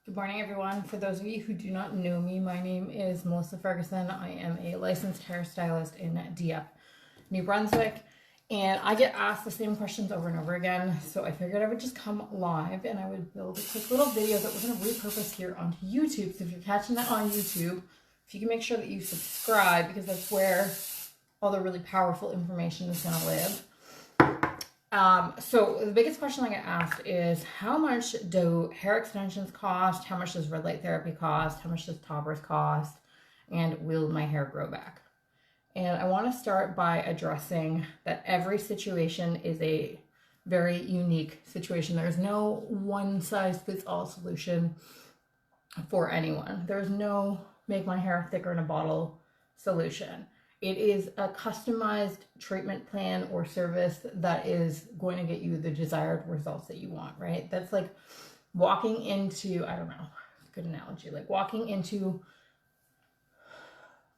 Good morning, everyone. For those of you who do not know me, my name is Melissa Ferguson. I am a licensed hairstylist in Dieppe, New Brunswick, and I get asked the same questions over and over again. So I figured I would just come live and I would build a quick little video that we're going to repurpose here onto YouTube. So if you're catching that on YouTube, if you can make sure that you subscribe, because that's where all the really powerful information is going to live. So the biggest question I get asked is, how much do hair extensions cost? How much does red light therapy cost? How much does toppers cost? And will my hair grow back? And I want to start by addressing that every situation is a very unique situation. There's no one size fits all solution for anyone. There's no make my hair thicker in a bottle solution. It is a customized treatment plan or service that is going to get you the desired results that you want, right? That's like walking into, I don't know, good analogy, like walking into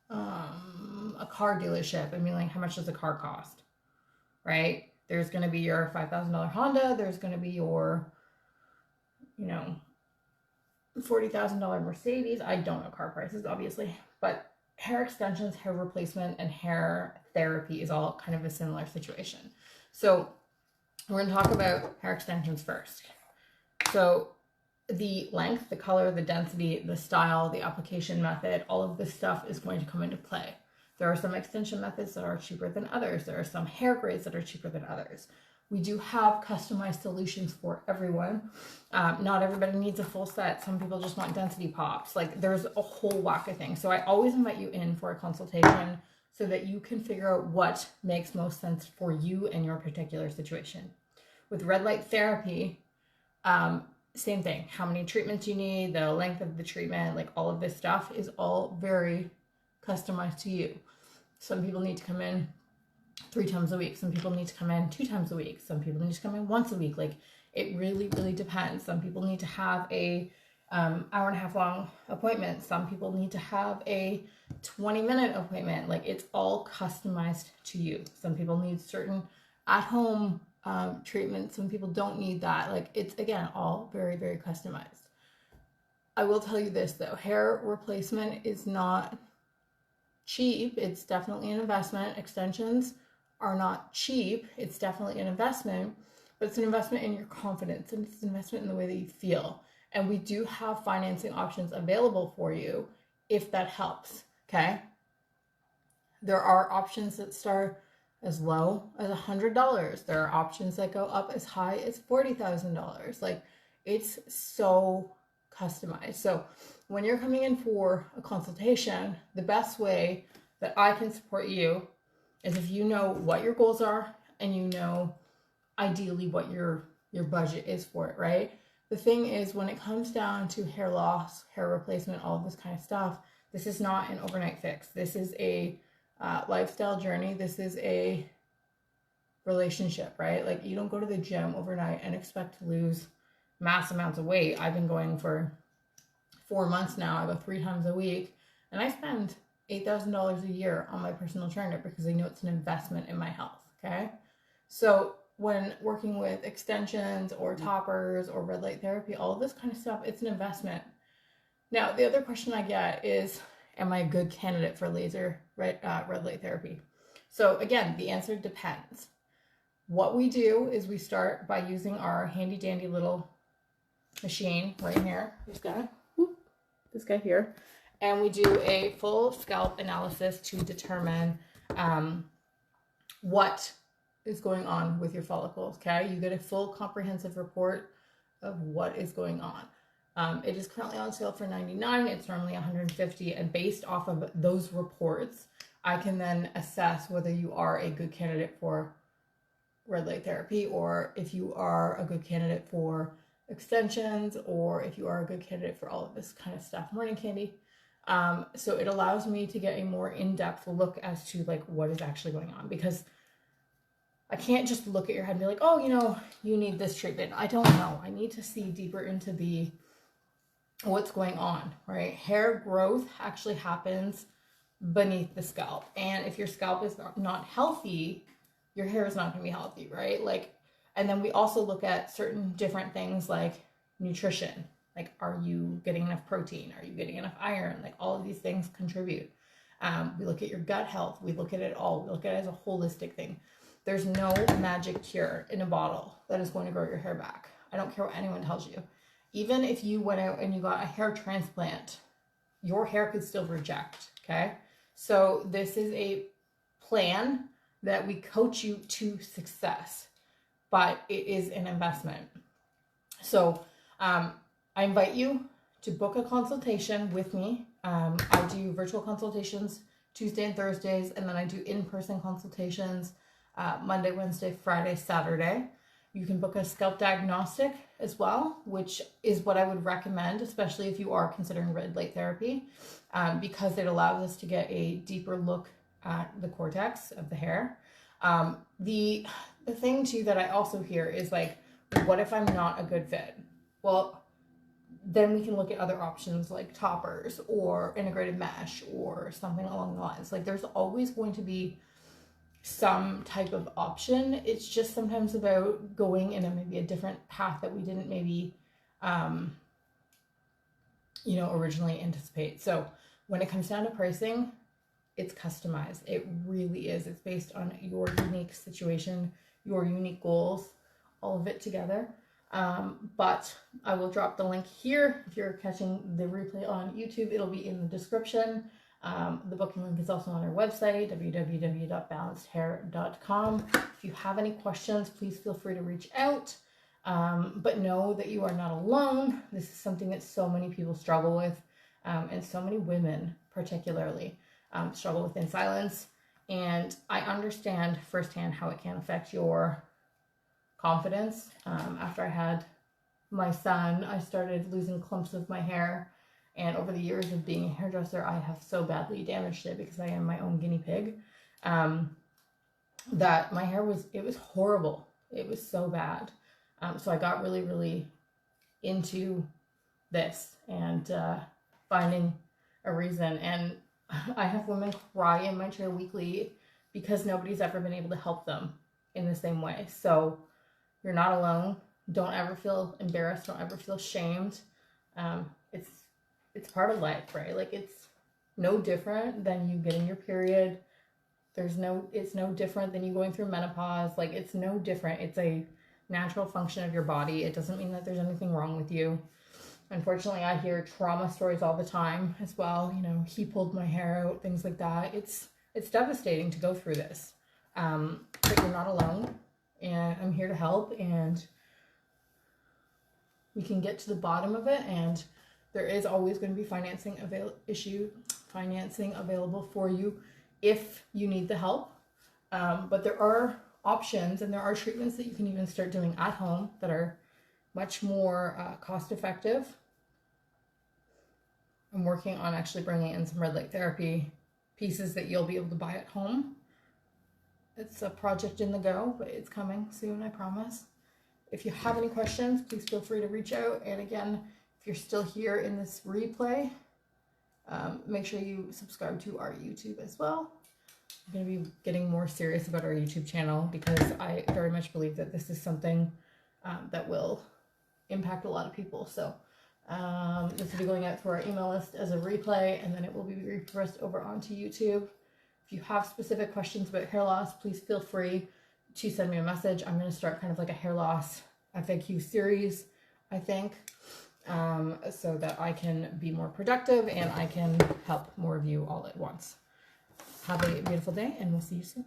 a car dealership and being like, how much does a car cost, right? There's going to be your $5,000 Honda. There's going to be your, $40,000 Mercedes. I don't know car prices, obviously, but hair extensions, hair replacement, and hair therapy is all kind of a similar situation. So we're going to talk about hair extensions first. So the length, the color, the density, the style, the application method, all of this stuff is going to come into play. There are some extension methods that are cheaper than others. There are some hair grades that are cheaper than others. We do have customized solutions for everyone. Not everybody needs a full set. Some people just want density pops. Like, there's a whole whack of things. So I always invite you in for a consultation so that you can figure out what makes most sense for you and your particular situation. With red light therapy, same thing. How many treatments you need, the length of the treatment, like all of this stuff is all very customized to you. Some people need to come in 3 times a week. Some people need to come in 2 times a week. Some people need to come in once a week. Like, it really, really depends. Some people need to have a hour and a half long appointment. Some people need to have a 20-minute appointment. Like, it's all customized to you. Some people need certain at-home treatments. Some people don't need that. Like, it's, again, all very, very customized. I will tell you this, though. Hair replacement is not cheap. It's definitely an investment. Extensions are not cheap. It's definitely an investment, but it's an investment in your confidence, and it's an investment in the way that you feel. And we do have financing options available for you if that helps, okay? There are options that start as low as $100. There are options that go up as high as $40,000. Like, it's so customized. So when you're coming in for a consultation, the best way that I can support you is if you know what your goals are and you know ideally what your budget is for it, right? The thing is, when it comes down to hair loss, hair replacement, all of this kind of stuff, this is not an overnight fix. This is a lifestyle journey. This is a relationship, right? Like, you don't go to the gym overnight and expect to lose mass amounts of weight. I've been going for 4 months now. I go 3 times a week, and I spend $8,000 a year on my personal trainer because I know it's an investment in my health, okay? So when working with extensions or toppers or red light therapy, all of this kind of stuff, it's an investment. Now, the other question I get is, am I a good candidate for laser red light therapy? So again, the answer depends. What we do is we start by using our handy dandy little machine right here. This guy here. And we do a full scalp analysis to determine what is going on with your follicles, okay? You get a full comprehensive report of what is going on. It is currently on sale for $99. It's normally $150. And based off of those reports, I can then assess whether you are a good candidate for red light therapy, or if you are a good candidate for extensions, or if you are a good candidate for all of this kind of stuff. Morning, Candy. So it allows me to get a more in-depth look as to like what is actually going on, because I can't just look at your head and be like, oh, you need this treatment. I don't know. I need to see deeper into what's going on, right? Hair growth actually happens beneath the scalp. And if your scalp is not healthy, your hair is not going to be healthy, right? Like, and then we also look at certain different things like nutrition, Like, are you getting enough protein? Are you getting enough iron? Like, all of these things contribute. We look at your gut health. We look at it all. We look at it as a holistic thing. There's no magic cure in a bottle that is going to grow your hair back. I don't care what anyone tells you. Even if you went out and you got a hair transplant, your hair could still reject, okay? So this is a plan that we coach you to success, but it is an investment. So I invite you to book a consultation with me. I do virtual consultations Tuesday and Thursdays, and then I do in-person consultations Monday, Wednesday, Friday, Saturday. You can book a scalp diagnostic as well, which is what I would recommend, especially if you are considering red light therapy, because it allows us to get a deeper look at the cortex of the hair. The thing too that I also hear is like, what if I'm not a good fit? Well, then we can look at other options like toppers or integrated mesh or something along the lines. Like, there's always going to be some type of option. It's just sometimes about going in maybe a different path that we didn't maybe originally anticipate. So when it comes down to pricing, it's customized. It really is. It's based on your unique situation, your unique goals, all of it together. But I will drop the link here. If you're catching the replay on YouTube, it'll be in the description. The booking link is also on our website, www.balancedhair.com. If you have any questions, please feel free to reach out. But know that you are not alone. This is something that so many people struggle with, and so many women particularly struggle with in silence. And I understand firsthand how it can affect your confidence. After I had my son, I started losing clumps of my hair. And over the years of being a hairdresser, I have so badly damaged it because I am my own guinea pig, that my hair was horrible. It was so bad. So I got really, really into this and finding a reason. And I have women cry in my chair weekly because nobody's ever been able to help them in the same way. So you're not alone. Don't ever feel embarrassed. Don't ever feel shamed. It's part of life, right? Like, it's no different than you getting your period. It's no different than you going through menopause. Like, it's no different. It's a natural function of your body. It doesn't mean that there's anything wrong with you. Unfortunately, I hear trauma stories all the time as well. He pulled my hair out, things like that. It's devastating to go through this. But you're not alone, and I'm here to help, and we can get to the bottom of it. And there is always going to be financing available for you if you need the help. But there are options, and there are treatments that you can even start doing at home that are much more cost effective. I'm working on actually bringing in some red light therapy pieces that you'll be able to buy at home. It's a project in the go, but it's coming soon, I promise. If you have any questions, please feel free to reach out. And again, if you're still here in this replay, make sure you subscribe to our YouTube as well. I'm going to be getting more serious about our YouTube channel because I very much believe that this is something that will impact a lot of people. So this will be going out through our email list as a replay, and then it will be repurposed over onto YouTube. If you have specific questions about hair loss, please feel free to send me a message. I'm going to start kind of like a hair loss FAQ series, I think, so that I can be more productive and I can help more of you all at once. Have a beautiful day, and we'll see you soon.